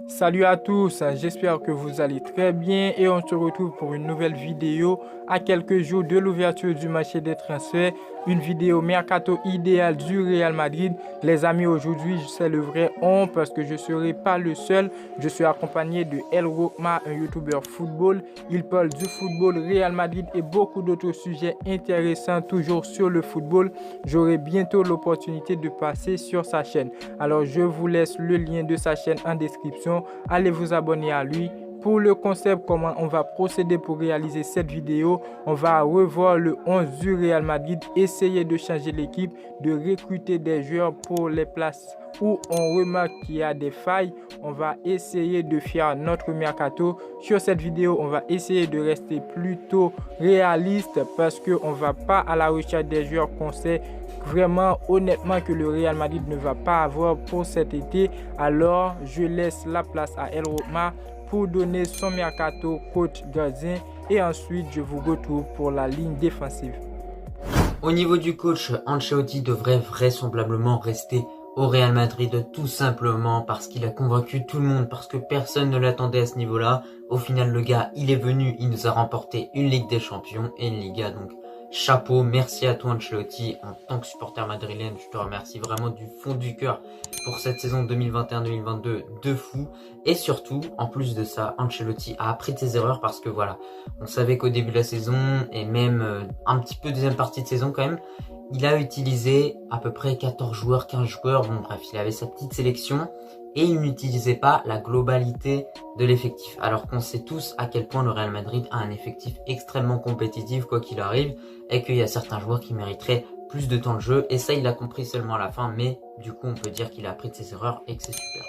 Salut à tous, j'espère que vous allez très bien et on se retrouve pour une nouvelle vidéo à quelques jours de l'ouverture du marché des transferts, une vidéo mercato idéal du Real Madrid. Les amis, aujourd'hui c'est le vrai on parce que je ne serai pas le seul, je suis accompagné de El Rokma, un youtubeur football. Il parle du football, Real Madrid et beaucoup d'autres sujets intéressants toujours sur le football. J'aurai bientôt l'opportunité de passer sur sa chaîne. Alors je vous laisse le lien de sa chaîne en description. Allez vous abonner à lui. Pour le concept, comment on va procéder pour réaliser cette vidéo, on va revoir le 11 du Real Madrid, essayer de changer l'équipe, de recruter des joueurs pour les places où on remarque qu'il y a des failles. On va essayer de faire notre mercato. Sur cette vidéo, on va essayer de rester plutôt réaliste parce qu'on ne va pas à la recherche des joueurs qu'on sait vraiment honnêtement que le Real Madrid ne va pas avoir pour cet été. Alors je laisse la place à El Rokma pour donner son mercato coach gardien et ensuite je vous retrouve pour la ligne défensive. Au niveau du coach, Ancelotti devrait vraisemblablement rester au Real Madrid tout simplement parce qu'il a convaincu tout le monde, parce que personne ne l'attendait à ce niveau-là. Au final, le gars, il est venu, il nous a remporté une Ligue des Champions et une Liga, donc chapeau, merci à toi Ancelotti. En tant que supporter madrilène, je te remercie vraiment du fond du cœur pour cette saison 2021-2022 de fou. Et surtout, en plus de ça, Ancelotti a appris de ses erreurs parce que voilà, on savait qu'au début de la saison et même un petit peu deuxième partie de saison quand même, il a utilisé à peu près 14 joueurs, 15 joueurs, bon bref, il avait sa petite sélection et il n'utilisait pas la globalité de l'effectif. Alors qu'on sait tous à quel point le Real Madrid a un effectif extrêmement compétitif quoi qu'il arrive et qu'il y a certains joueurs qui mériteraient plus de temps de jeu et ça il l'a compris seulement à la fin, mais du coup on peut dire qu'il a appris de ses erreurs et que c'est super.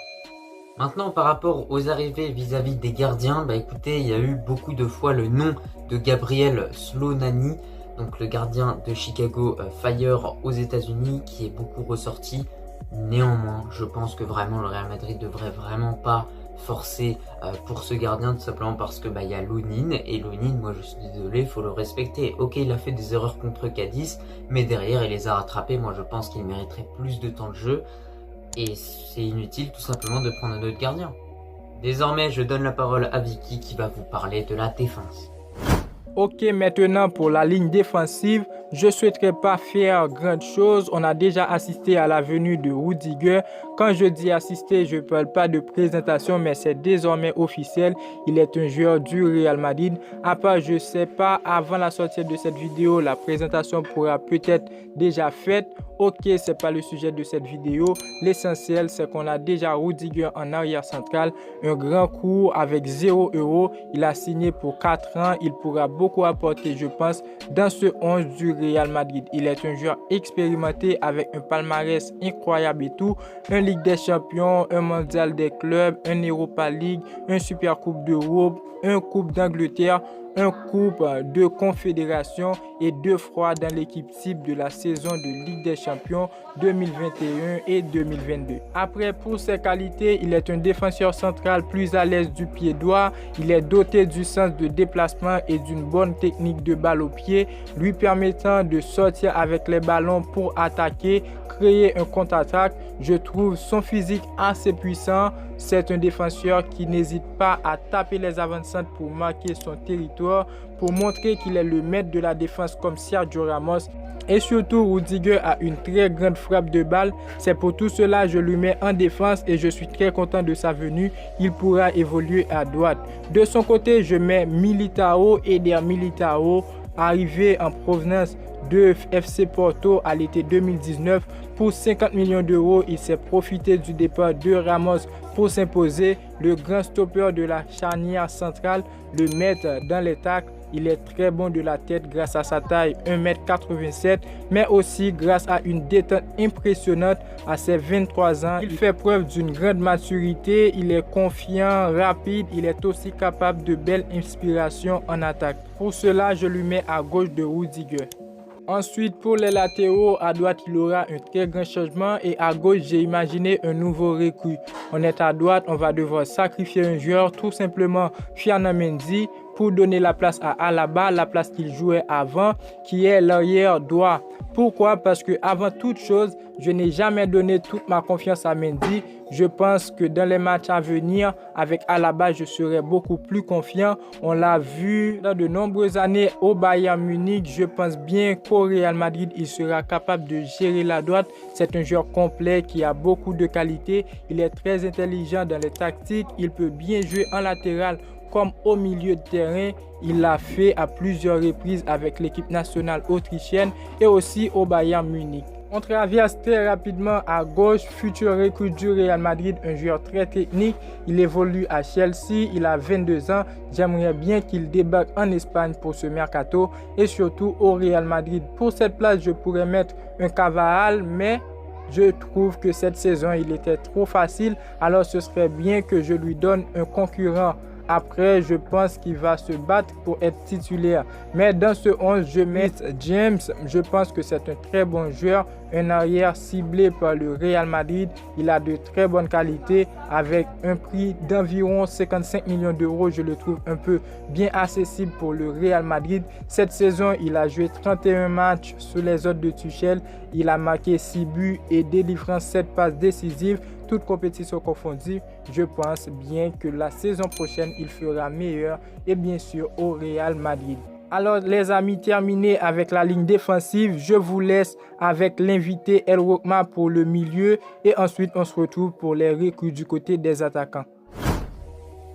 Maintenant par rapport aux arrivées vis-à-vis des gardiens, bah écoutez, il y a eu beaucoup de fois le nom de Gabriel Slonani, donc le gardien de Chicago Fire aux États-Unis qui est beaucoup ressorti. Néanmoins, je pense que vraiment le Real Madrid devrait vraiment pas forcer pour ce gardien, tout simplement parce que y a Lunin et Lunin, moi je suis désolé, faut le respecter. Ok, il a fait des erreurs contre Cadiz, mais derrière il les a rattrapées. Moi je pense qu'il mériterait plus de temps de jeu et c'est inutile tout simplement de prendre un autre gardien. Désormais, je donne la parole à Vicky qui va vous parler de la défense. Ok, maintenant pour la ligne défensive, je ne souhaiterais pas faire grand chose. On a déjà assisté à la venue de Rudiger. Quand je dis assister, je ne parle pas de présentation, mais c'est désormais officiel. Il est un joueur du Real Madrid. À part, je ne sais pas, avant la sortie de cette vidéo, la présentation pourra peut-être déjà faite. Ok, ce n'est pas le sujet de cette vidéo. L'essentiel, c'est qu'on a déjà Rudiger en arrière central. Un grand coup avec 0 €. Il a signé pour 4 ans. Il pourra beaucoup apporter, je pense, dans ce 11 du Real Madrid. Il est un joueur expérimenté avec un palmarès incroyable et tout. Un Ligue des Champions, un Mondial des clubs, un Europa League, un Super Coupe d'Europe, un Coupe d'Angleterre, un Coupe de Confédération et 2 fois dans l'équipe type de la saison de Ligue des Champions 2021 et 2022. Après, pour ses qualités, il est un défenseur central plus à l'aise du pied droit. Il est doté du sens de déplacement et d'une bonne technique de balle au pied, lui permettant de sortir avec les ballons pour attaquer, créer un contre-attaque. Je trouve son physique assez puissant. C'est un défenseur qui n'hésite pas à taper les avant-centres pour marquer son territoire, pour montrer qu'il est le maître de la défense comme Sergio Ramos. Et surtout, Rudiger a une très grande frappe de balle. C'est pour tout cela que je lui mets en défense et je suis très content de sa venue. Il pourra évoluer à droite. De son côté, je mets Militao, Eder Militao, arrivé en provenance de FC Porto à l'été 2019 pour 50 millions d'euros. Il s'est profité du départ de Ramos pour s'imposer. Le grand stopper de la charnière centrale, le mettre dans les tacles. Il est très bon de la tête grâce à sa taille 1,87 m, mais aussi grâce à une détente impressionnante à ses 23 ans. Il fait preuve d'une grande maturité, il est confiant, rapide, il est aussi capable de belles inspirations en attaque. Pour cela, je lui mets à gauche de Rudiger. Ensuite, pour les latéraux, à droite, il aura un très grand changement et à gauche, j'ai imaginé un nouveau recrue. On est à droite, on va devoir sacrifier un joueur, tout simplement Ferland Mendy, pour donner la place à Alaba, la place qu'il jouait avant, qui est l'arrière droit. Pourquoi? Parce que avant toute chose, je n'ai jamais donné toute ma confiance à Mendy. Je pense que dans les matchs à venir, avec Alaba, je serai beaucoup plus confiant. On l'a vu dans de nombreuses années au Bayern Munich. Je pense bien qu'au Real Madrid, il sera capable de gérer la droite. C'est un joueur complet qui a beaucoup de qualité. Il est très intelligent dans les tactiques. Il peut bien jouer en latéral comme au milieu de terrain. Il l'a fait à plusieurs reprises avec l'équipe nationale autrichienne et aussi au Bayern Munich. On traverse très rapidement à gauche, futur recrue du Real Madrid, un joueur très technique. Il évolue à Chelsea, il a 22 ans. J'aimerais bien qu'il débarque en Espagne pour ce mercato et surtout au Real Madrid. Pour cette place, je pourrais mettre un Carvajal, mais je trouve que cette saison, il était trop facile. Alors ce serait bien que je lui donne un concurrent. Après, je pense qu'il va se battre pour être titulaire. Mais dans ce 11, je mets James. Je pense que c'est un très bon joueur. Un arrière ciblé par le Real Madrid. Il a de très bonnes qualités. Avec un prix d'environ 55 millions d'euros, je le trouve un peu bien accessible pour le Real Madrid. Cette saison, il a joué 31 matchs sous les ordres de Tuchel. Il a marqué 6 buts et délivrant 7 passes décisives. Toute compétition confondue, je pense bien que la saison prochaine, il fera meilleur et bien sûr au Real Madrid. Alors les amis, terminé avec la ligne défensive, je vous laisse avec l'invité El Roukma pour le milieu et ensuite on se retrouve pour les recrues du côté des attaquants.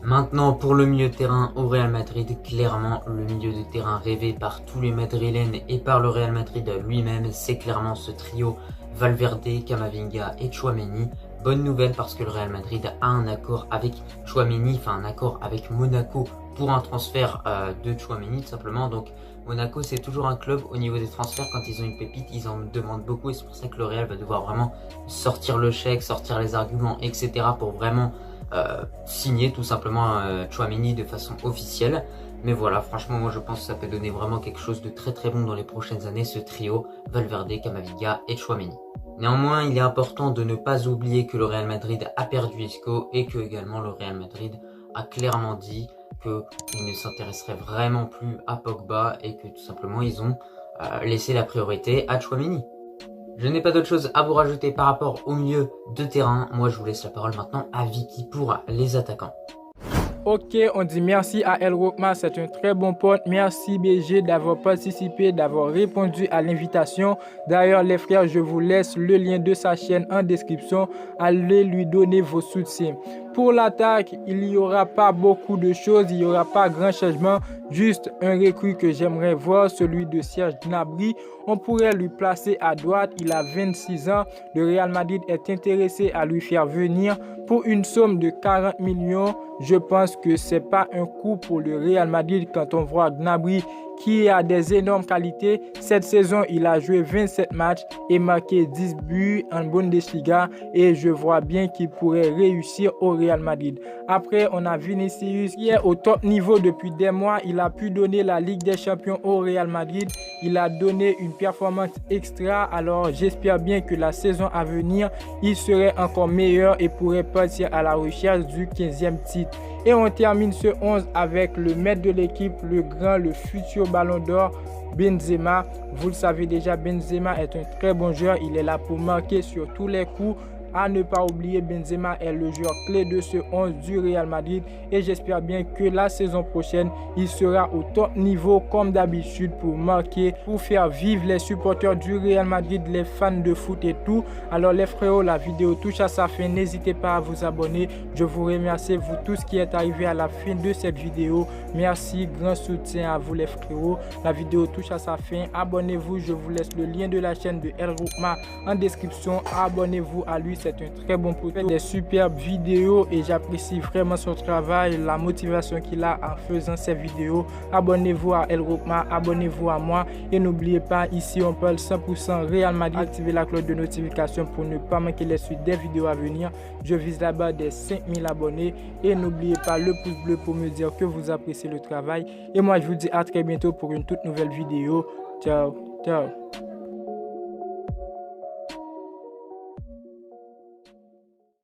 Maintenant, pour le milieu de terrain au Real Madrid, clairement, le milieu de terrain rêvé par tous les Madrilènes et par le Real Madrid lui-même, c'est clairement ce trio Valverde, Camavinga et Tchouaméni. Bonne nouvelle parce que le Real Madrid a un accord avec Tchouaméni, enfin un accord avec Monaco pour un transfert de Tchouaméni tout simplement. Donc Monaco, c'est toujours un club au niveau des transferts, quand ils ont une pépite, ils en demandent beaucoup et c'est pour ça que le Real va devoir vraiment sortir le chèque, sortir les arguments, etc. pour vraiment signer tout simplement Tchouaméni de façon officielle. Mais voilà, franchement, moi je pense que ça peut donner vraiment quelque chose de très très bon dans les prochaines années, ce trio Valverde, Camavinga et Tchouaméni. Néanmoins, il est important de ne pas oublier que le Real Madrid a perdu Isco et que également le Real Madrid a clairement dit qu'il ne s'intéresserait vraiment plus à Pogba et que tout simplement ils ont laissé la priorité à Tchouaméni. Je n'ai pas d'autre chose à vous rajouter par rapport au milieu de terrain. Moi, je vous laisse la parole maintenant à Vicky pour les attaquants. Ok, on dit merci à El Roukma, c'est un très bon pote. Merci BG d'avoir participé, d'avoir répondu à l'invitation. D'ailleurs les frères, je vous laisse le lien de sa chaîne en description. Allez lui donner vos soutiens. Pour l'attaque, il n'y aura pas beaucoup de choses, il n'y aura pas grand changement. Juste un recrue que j'aimerais voir, celui de Serge Gnabry. On pourrait lui placer à droite, il a 26 ans. Le Real Madrid est intéressé à lui faire venir pour une somme de 40 millions. Je pense que ce n'est pas un coup pour le Real Madrid quand on voit Gnabry qui a des énormes qualités. Cette saison, il a joué 27 matchs et marqué 10 buts en Bundesliga et je vois bien qu'il pourrait réussir au Real Madrid. Après, on a Vinicius qui est au top niveau depuis des mois. Il a pu donner la Ligue des Champions au Real Madrid. Il a donné une performance extra. Alors, j'espère bien que la saison à venir, il serait encore meilleur et pourrait partir à la recherche du 15e titre. Et on termine ce 11 avec le maître de l'équipe, le futur Ballon d'Or, Benzema. Vous le savez déjà, Benzema est un très bon joueur. Il est là pour marquer sur tous les coups. À ne pas oublier, Benzema est le joueur clé de ce 11 du Real Madrid et j'espère bien que la saison prochaine, il sera au top niveau comme d'habitude pour marquer, pour faire vivre les supporters du Real Madrid, les fans de foot et tout. Alors les frérots, la vidéo touche à sa fin. N'hésitez pas à vous abonner. Je vous remercie, vous tous qui êtes arrivés à la fin de cette vidéo. Merci, grand soutien à vous les frérots. La vidéo touche à sa fin. Abonnez-vous, je vous laisse le lien de la chaîne de El Roukma en description. Abonnez-vous à lui. C'est un très bon poteau, des superbes vidéos et j'apprécie vraiment son travail, la motivation qu'il a en faisant ces vidéos. Abonnez-vous à El Roukma, abonnez-vous à moi et n'oubliez pas, ici on parle 100% Real Madrid. Activez la cloche de notification pour ne pas manquer les suites des vidéos à venir. Je vise là-bas des 5000 abonnés et n'oubliez pas le pouce bleu pour me dire que vous appréciez le travail. Et moi je vous dis à très bientôt pour une toute nouvelle vidéo. Ciao, ciao.